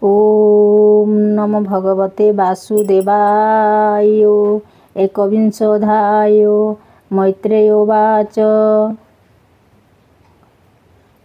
ओम नमो भगवते वासुदेवाय। एकविंशोऽध्याय। मैत्रेय उवाच।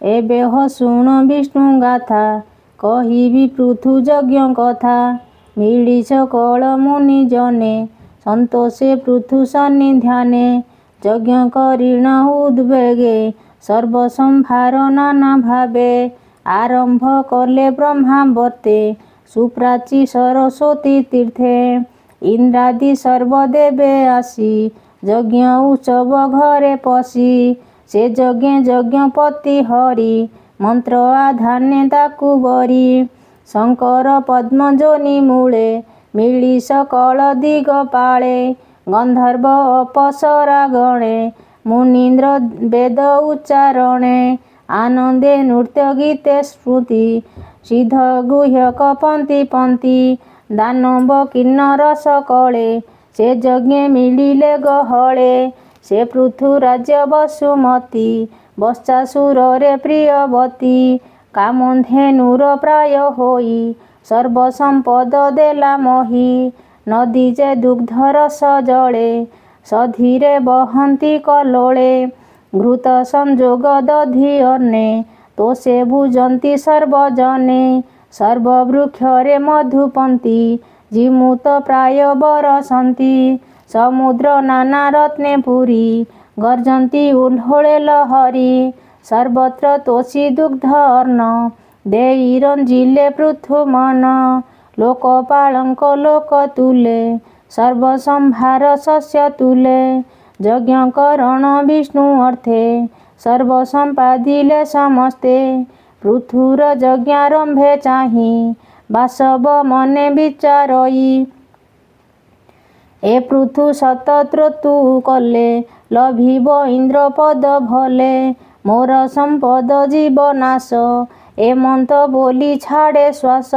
एबेह शुण विष्णु गाथा, कहिबि पृथु यज्ञ कथा। मिलिछ कळ मुनि जने, संतोषे पृथु सन्निधाने। यज्ञ करिण उद्वेगे, सर्वसंभार नाना भावे। आरंभ कले ब्रह्मावर्ते, सुप्राची सरस्वती तीर्थे। इंद्रादि सर्वदेवे आसी, यज्ञ उत्सव घरे पशि। से यज्ञे यज्ञपति हरि, मंत्र आधाने ताकु बरी। शंकर पद्मजोनि मूले, मिली सकल दिगपाळे। गंधर्व अप्सरा गणे, मुनीन्द्र वेद उच्चारणे। आनंदे नृत्य गीते स्मृति, सिद्ध गुह्यक पंक्ति पंक्ति। दानव किन्नर सकळे, से यज्ञे मिलिले गहळे। से पृथु राज्य वसुमती, बत्सासुରରେ प्रियवती। कामधेनुर प्राय होई, सर्वसंपद देला मोहि। नदी जे दुग्ध रस जळे, सधीरे बहन्ति कलोळे। घृत संजोग दधि अन्ने, तोषे भुजन्ति सर्वजने। सर्ववृक्षरे मधुपन्ति, जिमुत प्राय बरसन्ति। समुद्र नाना रत्ने पुरी, गर्जन्ति उल्होळे लहरी। सर्वत्र तोषी दुग्ध अर्ण, देई रंजिले पृथु मन। लोकपालंक लोक तुले, सर्वसंभार शस्य तुले। यज्ञ करण विष्णु अर्थे, सर्व संपादिले समस्ते। पृथुर यज्ञारंभे चाहि, वासव मने विचारई। ए पृथु शतत्रतु कले, लभिब इंद्र पद भले। मोर संपद जीवनाश, एमंत बोली छाड़े श्वास।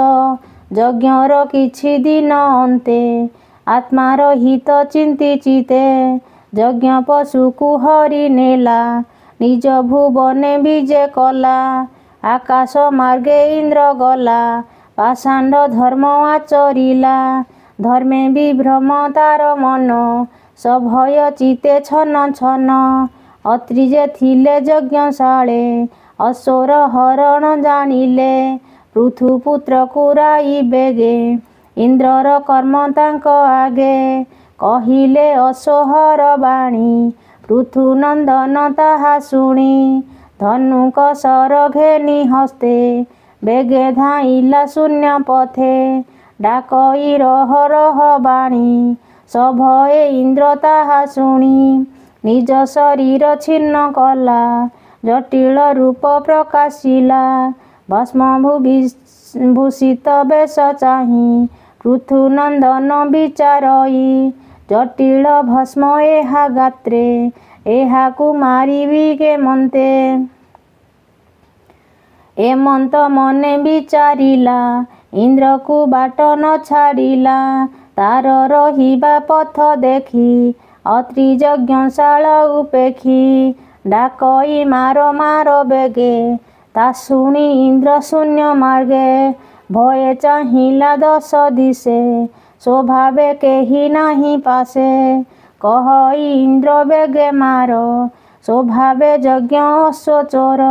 यज्ञर किछि दिन अन्ते, आत्मार हित चिंती चिते। यज्ञ पशुकु हरि नेला, निज भुवने विजे कला। आकाश मार्गे इंद्र गला, पाषाण्ड धर्म आचरिला। धर्मे विभ्रम तार मन, सभय चिते छन छन। अत्रि जे थिले यज्ञशाळे, असुर हरण जानिले। पृथु पुत्र कुराई बेगे, इंद्रर कर्म तांक आगे। कहिले असोहर बाणी, पृथु नंदन ताहा शुणी। धनुक सर घेनी हस्ते, बेगे धाइला शून्य पथे। डाकई रह रह बाणी, सभये इंद्र ताहा शुणी। निज शरीर छिन्न कला, जटिल रूप प्रकाशिला। भस्म भूषित बेश चाहि, पृथु नंदन विचारई। जटिल भस्म एहा गात्रे, एहाकु मारिबि केमन्ते। एमंत मने विचारिला, इंद्रकु बाट न छाड़िला। तार रहिबा पथ देखि, अत्रि यज्ञशाला उपेखि। डाकई मार मार बेगे, ता शुणी इंद्र शून्य मार्गे। भये चाहिला दश दिशे, स्वभावे केहि नाही पासे। कहई इंद्र बेगे मार, स्वभावे यज्ञ अश्वचोर।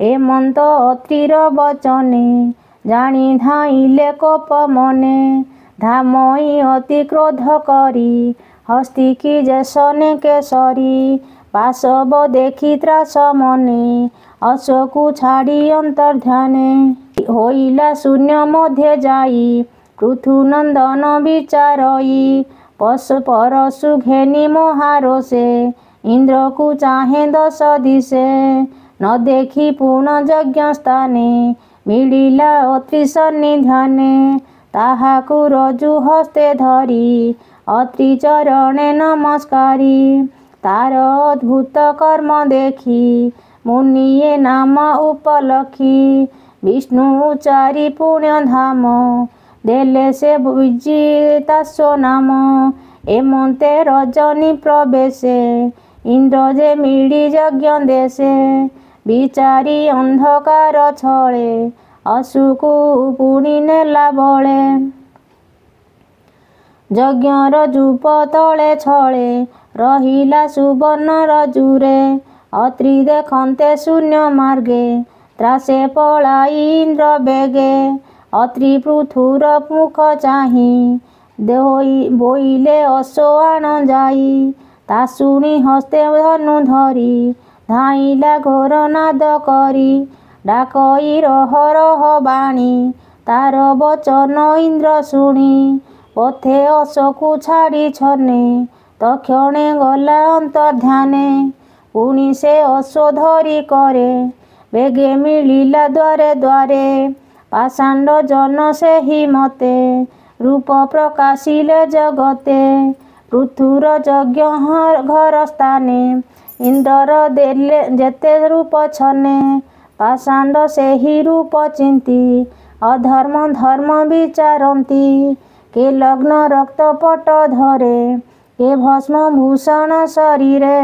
एमंत अत्रिर वचने, जानी धाइले कोप मने। धामई अति क्रोध करी, हस्तिकी जेसने केसरी। पाशव देखि त्रास मने, अश्वकु छाड़ी अंतर्ध्याने। होइला शून्य मध्य जाई, पृथु नंदन विचारई। पशु परशु घेनी महारोषे, इंद्रकु चाहे दश दिशे। न देखि पूर्ण यज्ञ स्थाने, मिलिला अत्रि सन्निधाने। ताहाकु रजु हस्ते धरी, अत्रि चरणे नमस्कारी। तार अद्भुत कर्म देखि, मुनिये नाम उपलखी। विष्णु उच्चारी पुण्य धाम, देले से विजिताश्व नाम। एमंते रजनी प्रवेशे, इंद्र जे मिली यज्ञ देशे। विचारी अंधकार छळे, ଅଶୁକୁ ପୁଣି ନେଲା ବଳେ। ଯଜ୍ଞର ଜୁପ ତଳେ ଛଳେ ରହିଲା ସୁବର୍ଣ୍ଣ ରଜୁରେ। ଅତ୍ରି ଦେଖନ୍ତେ ଶୂନ୍ୟ ମାର୍ଗେ ତ୍ରାସେ ପଳାଇ ଇନ୍ଦ୍ର ବେଗେ। ଅତ୍ରି ପୃଥୁର ମୁଖ ଚାହିଁ ବୋଇଲେ ଅଶ୍ୱ ଆଣ ଯାଇ। ତା ଶୁଣି ହସ୍ତେ ଧନୁ ଧରି ଧାଇଁଲା ଘୋର ନାଦ କରି। ଡାକଇ ରହ ରହ ବାଣୀ ତାର ବଚନ ଇନ୍ଦ୍ର ଶୁଣି। ପଥେ ଅଶ୍ୱକୁ ଛାଡ଼ି ଛନେ ତକ୍ଷଣେ ଗଲା ଅନ୍ତର୍ଧ୍ୟାନେ। ପୁଣି ସେ ଅଶ୍ୱ ଧରି କରେ ବେଗେ ମିଳିଲା ଦ୍ୱାରେ ଦ୍ୱାରେ। ପାଷାଣ୍ଡ ଜନ ସେହି ମତେ ରୂପ ପ୍ରକାଶିଲେ ଜଗତେ। ପୃଥୁର ଯଜ୍ଞ ଘର ସ୍ଥାନେ ଇନ୍ଦ୍ରର ଦେଲେ ଯେତେ ରୂପ ଛନେ। ପାଷାଣ୍ଡ ସେହି ରୂପ ଚିନ୍ତି ଅଧର୍ମ ଧର୍ମ ବିଚାରନ୍ତି। କେ ଲଗ୍ନ ରକ୍ତ ପଟ ଧରେ କେ ଭସ୍ମ ଭୂଷଣ ଶରୀରେ।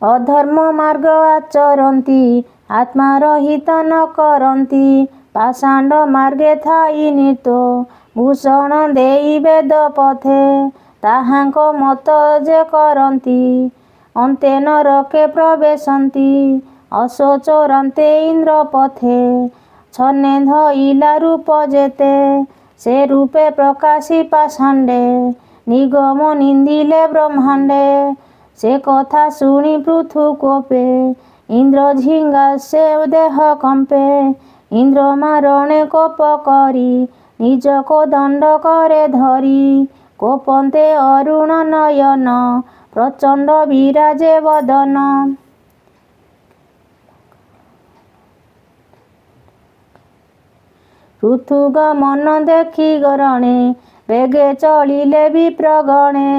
ଅଧର୍ମ ମାର୍ଗ ଆଚରନ୍ତି ଆତ୍ମାର ହିତ ନ କରନ୍ତି। ପାଷାଣ୍ଡ ମାର୍ଗେ ଥାଇ ନିତ ଭୂଷଣ ଦେଇ ବେଦ ପଥେ। ତାହାଙ୍କ ମତ ଯେ କରନ୍ତି ଅନ୍ତେ ନରକେ ପ୍ରବେଶନ୍ତି। ଅଶ୍ୱ ଚୋରାନ୍ତେ ଇନ୍ଦ୍ର ପଥେ ଛନେ ଧଇଲା ରୂପ ଯେତେ। ସେ ରୂପେ ପ୍ରକାଶି ପାଷାଣ୍ଡେ ନିଗମ ନିନ୍ଦିଲେ ବ୍ରହ୍ମାଣ୍ଡେ। ସେ କଥା ଶୁଣି ପୃଥୁ କୋପେ ଇନ୍ଦ୍ର ଝିଙ୍ଗା ସେ ଦେହ କମ୍ପେ। ଇନ୍ଦ୍ର ମାରଣେ କୋପ କରି ନିଜକୁ ଦଣ୍ଡ କରେ ଧରି। କୋପନ୍ତେ ଅରୁଣ ନୟନ ପ୍ରଚଣ୍ଡ ବିରାଜେ ବଦନ। ପୃଥୁ ଗମନ ଦେଖି ଗରଣେ ବେଗେ ଚଳିଲେ ବିପ୍ରଗଣେ।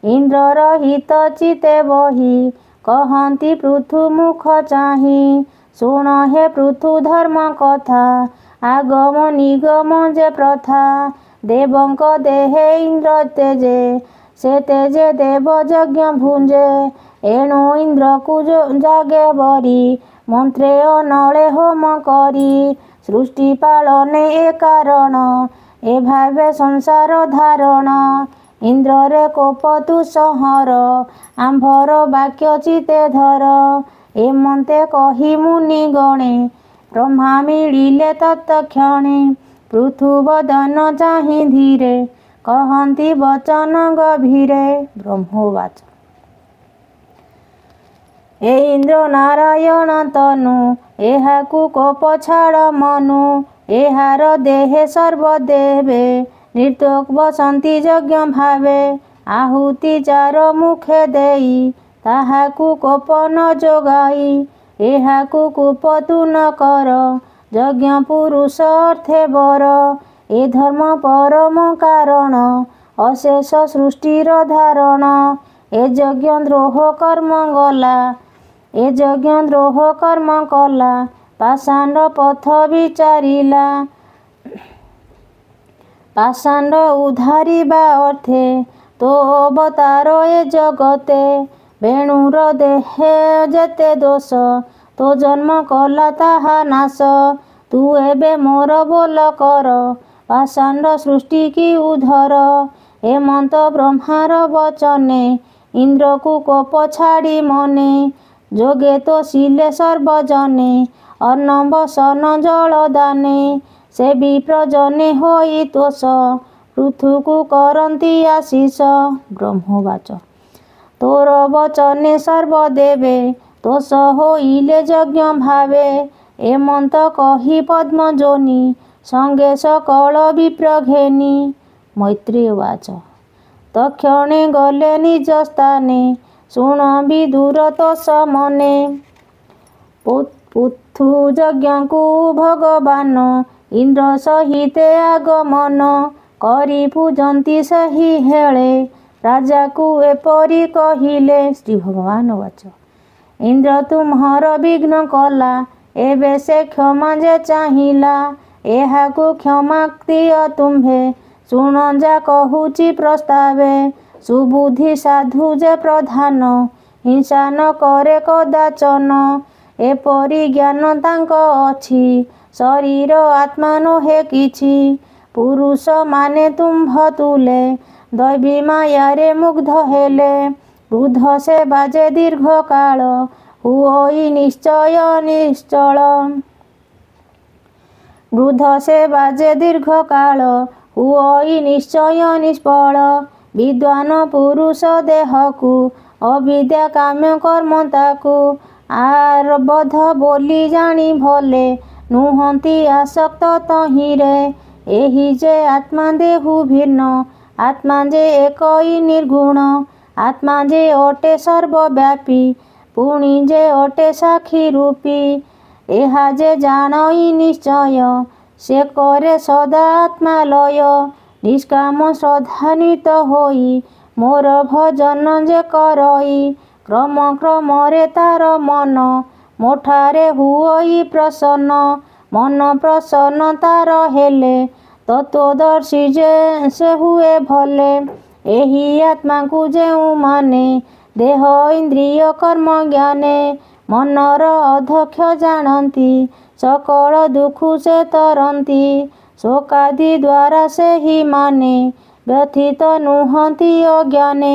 ଇନ୍ଦ୍ରର ହିତ ଚିତେ ବହି କହନ୍ତି ପୃଥୁ ମୁଖ ଚାହିଁ। ଶୁଣ ହେ ପୃଥୁ ଧର୍ମ କଥା ଆଗମ ନିଗମ ଯେ ପ୍ରଥା। ଦେବଙ୍କ ଦେହେ ଇନ୍ଦ୍ର ତେଜେ ସେ ତେଜେ ଦେବ ଯଜ୍ଞ ଭୁଞ୍ଜେ। ଏଣୁ ଇନ୍ଦ୍ରକୁ ଜାଗେ ବରି ମନ୍ତ୍ରେ ଅନଳେ ହୋମ କରି। ସୃଷ୍ଟି ପାଳନେ ଏ କାରଣ ଏ ଭାବେ ସଂସାର ଧାରଣ। ଇନ୍ଦ୍ରରେ କୋପ ତୁ ସଂହର ଆମ୍ଭର ବାକ୍ୟ ଚିତେ ଧର। ଏମନ୍ତେ କହି ମୁନି ଗଣେ ବ୍ରହ୍ମା ମିଳିଲେ ତତ୍କ୍ଷଣେ। ପୃଥୁ ବଦନ ଚାହିଁ ଧୀରେ କହନ୍ତି ବଚନ ଗଭୀରେ। ବ୍ରହ୍ମବାଚ ଏ ଇନ୍ଦ୍ର ନାରାୟଣ ତନୁ ଏହାକୁ କୋପ ଛାଡ଼ ମନୁ। ଏହାର ଦେହେ ସର୍ବଦେବେ ନିର୍ତ୍ତୋକ ବସନ୍ତି ଯଜ୍ଞ ଭାବେ। ଆହୁତି ଚାର ମୁଖେ ଦେଇ ତାହାକୁ କୋପ ନ ଯୋଗାଇ। ଏହାକୁ କୋପ ତୁ ନ କର ଯଜ୍ଞ ପୁରୁଷ ଅର୍ଥେ ବର। ଏ ଧର୍ମ ପରମ କାରଣ ଅଶେଷ ସୃଷ୍ଟିର ଧାରଣ। ଏ ଯଜ୍ଞ ଦ୍ରୋହ କର୍ମ ଗଲା ଏ ଯଜ୍ଞ ଦ୍ରୋହ କର୍ମ କଲା। ପାଷାଣ୍ଡ ପଥ ବିଚାରିଲା ପାଷାଣ୍ଡ ଉଦ୍ଧାରିବା ଅର୍ଥେ ତୋ ଅବତାର ଏ ଜଗତେ। ବେଣୁର ଦେହେ ଯେତେ ଦୋଷ ତୋ ଜନ୍ମ କଲା ତାହା ନାଶ। ତୁ ଏବେ ମୋର ବୋଲ କର ପାଷାଣ୍ଡ ସୃଷ୍ଟି କି ଉଦ୍ଧର। ଏମନ୍ତ ବ୍ରହ୍ମାର ବଚନେ ଇନ୍ଦ୍ରକୁ କୋପ ଛାଡ଼ି ମନେ। ଯୋଗେ ତୋଷିଲେ ସର୍ବଜନେ ଅନ୍ନ ବସନ ଜଳ ଦାନେ। ସେ ବିପ୍ରଜନେ ହୋଇ ତୋଷ ପୃଥୁକୁ କରନ୍ତି ଆଶିଷ। ବ୍ରହ୍ମବାଚ ତୋର ବଚନେ ସର୍ବଦେବେ ତୋଷ ହୋଇଲେ ଯଜ୍ଞ ଭାବେ। ଏମନ୍ତ କହି ପଦ୍ମ ଯୋନି ସଙ୍ଗେ ସକଳ ବିପ୍ର ଘେନି। ମୈତ୍ରେୟ ବାଚ ତକ୍ଷଣେ ଗଲେ ନିଜ ସ୍ଥାନେ ଶୁଣ ବିଦୁର ତୋଷ ମନେ। ପୃଥୁ ଯଜ୍ଞକୁ ଭଗବାନ ଇନ୍ଦ୍ର ସହିତେ ଆଗମନ କରି ପୂଜନ୍ତି ସେହି ହେଳେ। ରାଜାକୁ ଏପରି କହିଲେ ଶ୍ରୀ ଭଗବାନ ବାଚ ଇନ୍ଦ୍ର ତୁମ୍ହର ବିଘ୍ନ କଲା ଏବେ ସେ କ୍ଷମା ଯେ ଚାହିଁଲା। ଏହାକୁ କ୍ଷମା ଦିଅ ତୁମ୍ଭେ ଶୁଣ ଯା କହୁଛି ପ୍ରସ୍ତାବେ। ସୁବୁଦ୍ଧି ସାଧୁ ଯେ ପ୍ରଧାନ ହିଂସା ନ କରେ କଦାଚନ। ଏପରି ଜ୍ଞାନ ତାଙ୍କ ଅଛି। ଶରୀର ଆତ୍ମା ନୁହେଁ କିଛି। ପୁରୁଷମାନେ ତୁମ୍ଭ ତୁଲେ ଦୈବୀ ମାୟାରେ ମୁଗ୍ଧ ହେଲେ। ବୃଦ୍ଧ ସେ ବାଜେ ଦୀର୍ଘକାଳ ହୁଅଇ ନିଶ୍ଚୟ ନିଶ୍ଚଳ। ବୃଦ୍ଧ ସେ ବାଜେ ଦୀର୍ଘକାଳ ହୁଅଇ ନିଶ୍ଚୟ ନିଷ୍ଫଳ। ବିଦ୍ୱାନ ପୁରୁଷ ଦେହକୁ ଅବିଦ୍ୟା କାମ୍ୟ କର୍ମ ତାକୁ। ଆରବଦ୍ଧ ବୋଲି ଜାଣି ଭଲେ ନୁହନ୍ତି ଆସକ୍ତ ତହିଁରେ। ଏହି ଯେ ଆତ୍ମା ଦେହୁ ଭିନ୍ନ ଆତ୍ମା ଯେ ଏକଇ ନିର୍ଗୁଣ। ଆତ୍ମା ଯେ ଅଟେ ସର୍ବବ୍ୟାପୀ ପୁଣି ଯେ ଅଟେ ସାକ୍ଷୀ ରୂପୀ। ଏହା ଯେ ଜାଣଇ ନିଶ୍ଚୟ ସେ କରେ ସଦା ଆତ୍ମା ଲୟ। ନିଷ୍କାମ ଶ୍ରଦ୍ଧାନ୍ୱିତ ହୋଇ ମୋର ଭଜନ ଯେ କରଇ। କ୍ରମ କ୍ରମରେ ତାର ମନ ମୋଠାରେ ହୁଅଇ ପ୍ରସନ୍ନ। ମନ ପ୍ରସନ୍ନ ତାର ହେଲେ ତତ୍ତ୍ୱଦର୍ଶୀ ଯେ ସେ ହୁଏ ଭଲେ। ଏହି ଆତ୍ମାକୁ ଯେଉଁମାନେ ଦେହ ଇନ୍ଦ୍ରିୟ କର୍ମ ଜ୍ଞାନେ ମନର ଅଧ୍ୟକ୍ଷ ଜାଣନ୍ତି ସକଳ ଦୁଃଖ ସେ ତରନ୍ତି। ଶୋକାଦି ଦ୍ୱାରା ସେହିମାନେ ବ୍ୟଥିତ ନୁହନ୍ତି ଅଜ୍ଞାନେ।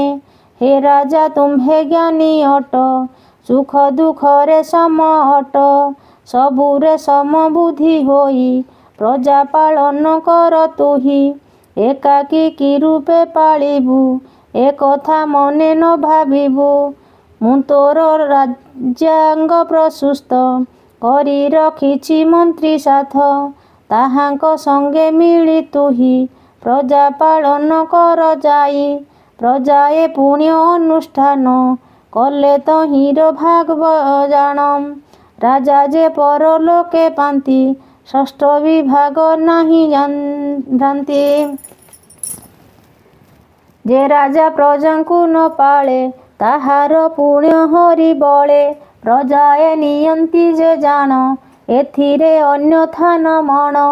ହେ ରାଜା ତୁମ୍ଭେ ଜ୍ଞାନୀ ଅଟ ସୁଖ ଦୁଃଖରେ ସମ ଅଟ। ସବୁରେ ସମବୁଦ୍ଧି ହୋଇ ପ୍ରଜା ପାଳନ କର ତୁହି। ଏକାକୀ କି ରୂପେ ପାଳିବୁ ଏକଥା ମନେ ନ ଭାବିବୁ। ମୁଁ ତୋର ରାଜ୍ୟାଙ୍ଗ ପ୍ରଶସ୍ତ କରି ରଖିଛି ମନ୍ତ୍ରୀ ସାଥ। ତାହାଙ୍କ ସଙ୍ଗେ ମିଳି ତୁହି ପ୍ରଜା ପାଳନ କର ଯାଇ। ପ୍ରଜାଏ ପୁଣ୍ୟ ଅନୁଷ୍ଠାନ କଲେ ତହିଁର ଭାଗ ଜାଣ। ରାଜା ଯେ ପରଲୋକେ ପାନ୍ତି ଷଷ୍ଠ ବିଭାଗ ନାହିଁ ଭ୍ରାନ୍ତି। ଯେ ରାଜା ପ୍ରଜାଙ୍କୁ ନ ପାଳେ ତାହାର ପୁଣ୍ୟ ହରି ବଳେ। ପ୍ରଜାଏ ନିଅନ୍ତି ଯେ ଜାଣ ଏଥିରେ ଅନ୍ୟଥା ନ ମଣ।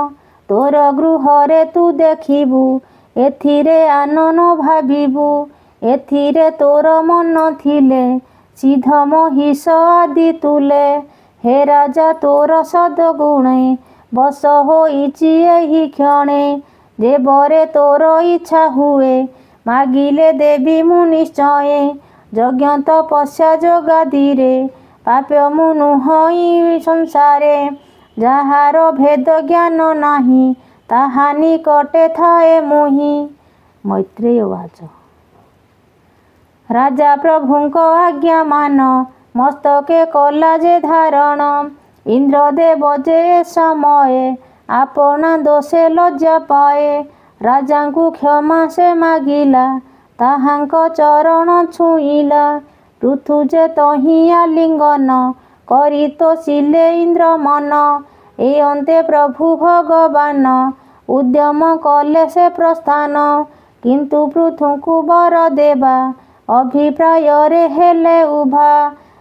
ତୋର ଗୃହରେ ତୁ ଦେଖିବୁ ଏଥିରେ ଆନ ନ ଭାବିବୁ। ଏଥିରେ ତୋର ମନ ଥିଲେ ସିଦ୍ଧ ମହିଷ ଆଦି ତୁଲେ। ହେ ରାଜା ତୋର ସଦ୍ଗୁଣେ ବଶ ହୋଇଛି ଏହି କ୍ଷଣେ। ଯେ ବରେ ତୋର ଇଚ୍ଛା ହୁଏ ମାଗିଲେ ଦେବି ମୁଁ ନିଶ୍ଚୟେ। ଯଜ୍ଞ ତପସ୍ୟା ଯୋଗାଦିରେ ପାପ୍ୟ ମୁଁ ନୁହଁ ସଂସାରେ। ଯାହାର ଭେଦ ଜ୍ଞାନ ନାହିଁ ତାହା ନିକଟେ ଥାଏ ମୁହିଁ। ମୈତ୍ରେୟ ବାଚ। ରାଜା ପ୍ରଭୁଙ୍କ ଆଜ୍ଞା ମାନ ମସ୍ତକେ କଲା ଯେ ଧାରଣ। ଇନ୍ଦ୍ରଦେବ ଯେ ଏ ସମୟେ ଆପଣା ଦୋଷେ ଲଜ୍ଜା ପାଏ। ରାଜାଙ୍କୁ କ୍ଷମା ସେ ମାଗିଲା ତାହାଙ୍କ ଚରଣ ଛୁଇଁଲା। ପୃଥୁ ଯେ ତହିଁ ଆଲିଙ୍ଗନ କରି ତୋଷିଲେ ଇନ୍ଦ୍ର ମନ। ଏ ଅନ୍ତେ ପ୍ରଭୁ ଭଗବାନ ଉଦ୍ୟମ କଲେ ସେ ପ୍ରସ୍ଥାନ। କିନ୍ତୁ ପୃଥୁଙ୍କୁ ବର ଦେବା ଅଭିପ୍ରାୟରେ ହେଲେ ଉଭା।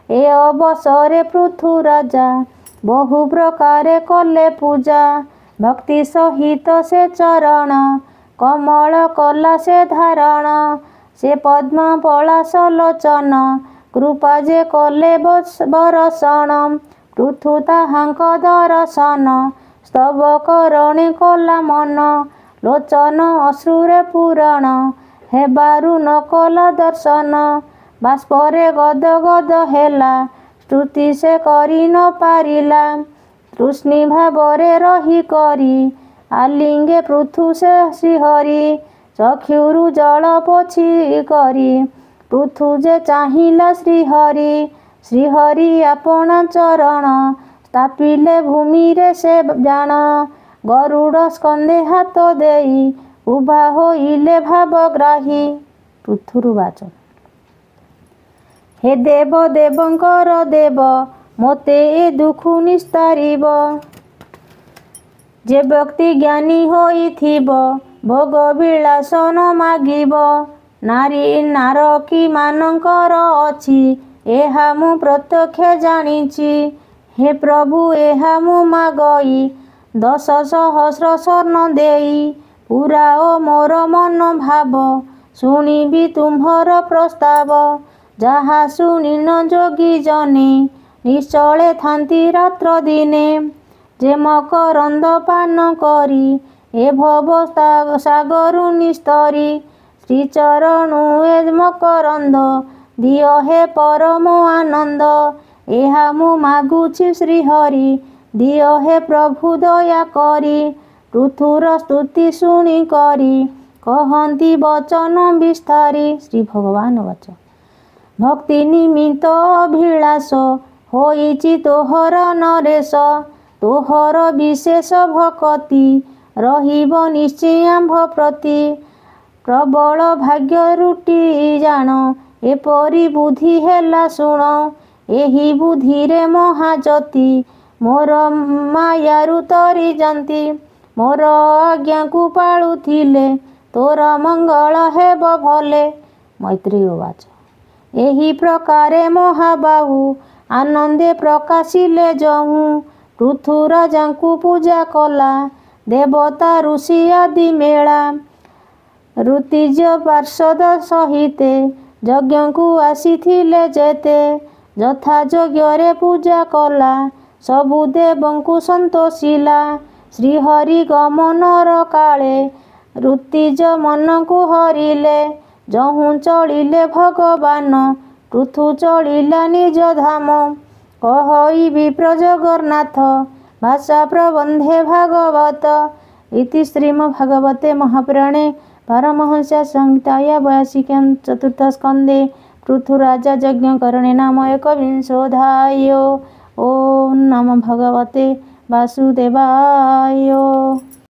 ଏ ଅବସରେ ପୃଥୁ ରାଜା ବହୁ ପ୍ରକାରେ କଲେ ପୂଜା। ଭକ୍ତି ସହିତ ସେ ଚରଣ କମଳ କଲା ସେ ଧାରଣ। ସେ ପଦ୍ମ ପଳାଶ ଲୋଚନ କୃପା ଯେ କଲେ ବରଷଣ। ପୃଥୁ ତାହାଙ୍କ ଦର୍ଶନ ସ୍ତବ କରଣେ କଲା ମନ। ଲୋଚନ ଅଶ୍ରୁରେ ପୂରଣ ହେବାରୁ ନ କଲା ଦର୍ଶନ। ବାଷ୍ପରେ ଗଦ ଗଦ ହେଲା ସ୍ତୁତି ସେ କରି ନ ପାରିଲା। ତୃଷ୍ଣୀ ଭାବରେ ରହି କରି ଆଲିଙ୍ଗେ ପୃଥୁ ସେ ଶ୍ରୀହରି। ଚକ୍ଷୁରୁ ଜଳ ପୋଛି କରି ପୃଥୁ ଯେ ଚାହିଁଲା ଶ୍ରୀହରି। ଶ୍ରୀହରି ଆପଣା ଚରଣ ସ୍ଥାପିଲେ ଭୂମିରେ ସେ ଜାଣ। ଗରୁଡ଼ ସ୍କନ୍ଧେ ହାତ ଦେଇ ଉଭା ହୋଇଲେ ଭାବଗ୍ରାହୀ। ପୃଥୁରୁ ବାଚ। ହେ ଦେବ ଦେବଙ୍କର ଦେବ ମୋତେ ଏ ଦୁଃଖ ନିସ୍ତାରିବ। ଯେ ବ୍ୟକ୍ତି ଜ୍ଞାନୀ ହୋଇଥିବ ଭୋଗ ବିଳାସ ନ ମାଗିବ। ନାରୀ ନାରକୀ ମାନଙ୍କର ଅଛି ଏହା ମୁଁ ପ୍ରତ୍ୟକ୍ଷ ଜାଣିଛି। ହେ ପ୍ରଭୁ ଏହା ମୁଁ ମାଗଇ 10 ସହସ୍ର ସ୍ୱର୍ଣ୍ଣ ଦେଇ। ପୁରାଓ ମୋର ମନ ଭାବ ଶୁଣିବି ତୁମ୍ଭର ପ୍ରସ୍ତାବ। ଯାହା ଶୁଣିନ ଯୋଗୀ ଜନେ ନିଶ୍ଚଳେ ଥାନ୍ତି ରାତ୍ର ଦିନେ। ଯେ ମକରନ୍ଦ ପାନ କରି ଏ ଭବ ସାଗରୁ ନିସ୍ତରି। ଶ୍ରୀଚରଣୁ ଏ ମକରନ୍ଦ ଦିଅ ହେ ପରମ ଆନନ୍ଦ। ଏହା ମୁଁ ମାଗୁଛି ଶ୍ରୀହରି ଦିଅ ହେ ପ୍ରଭୁ ଦୟା କରି। ପୃଥୁର ସ୍ତୁତି ଶୁଣି କରି କହନ୍ତି ବଚନ ବିସ୍ତାରି। ଶ୍ରୀ ଭଗବାନ ବଚନ ଭକ୍ତି ନିମିତ୍ତ ଅଭିଳାଷ ହୋଇଛି ତୋହର ନରେଶ। ତୋହର ବିଶେଷ ଭକତି ରହିବ ନିଶ୍ଚୟ ଆମ୍ଭ ପ୍ରତି। ପ୍ରବଳ ଭାଗ୍ୟ ରୁଟି ଜାଣ ଏପରି ବୁଦ୍ଧି ହେଲା ଶୁଣ। ଏହି ବୁଦ୍ଧିରେ ମହାଜ୍ୟୋତି ମୋର ମାୟାରୁ ତରି ଯାନ୍ତି। ମୋର ଆଜ୍ଞାକୁ ପାଳୁଥିଲେ ତୋର ମଙ୍ଗଳ ହେବ ଭଲେ। ମୈତ୍ରେୟୀ ଉବାଚ ଏହି ପ୍ରକାରେ ମହାବାହୁ ଆନନ୍ଦେ ପ୍ରକାଶିଲେ ଯହୁଁ। ପୃଥୁରାଜାଙ୍କୁ ପୂଜା କଲା ଦେବତା ଋଷି ଆଦି ମେଳା। ଋତିଜ ପାର୍ଷଦ ସହିତେ ଯଜ୍ଞକୁ ଆସିଥିଲେ ଯେତେ। ଯଥା ଯଜ୍ଞରେ ପୂଜା କଲା ସବୁ ଦେବଙ୍କୁ ସନ୍ତୋଷିଲା। ଶ୍ରୀହରି ଗମନର କାଳେ ଋତିଜ ମନକୁ ହରିଲେ। ଯହୁଁ ଚଳିଲେ ଭଗବାନ ପୃଥୁ ଚଳିଲା ନିଜ ଧାମ। କହଇ ବିପ୍ର ଜଗନ୍ନାଥ ଭାଷା ପ୍ରବନ୍ଧେ ଭାଗବତ। ଇତି ଶ୍ରୀମଦ୍ଭାଗବତେ ମହାପୁରାଣେ ପାରମହଂସ୍ୟା ସଂହିତାୟା 82 ଚତୁର୍ଥ ସ୍କନ୍ଧେ ପୃଥୁରାଜ ଯଜ୍ଞ କରଣେ ନାମ ଏକବିଂଶୋऽଧ୍ୟାୟଃ। ଓಂ ନମୋ ଭଗବତେ ବାସୁଦେବାୟ।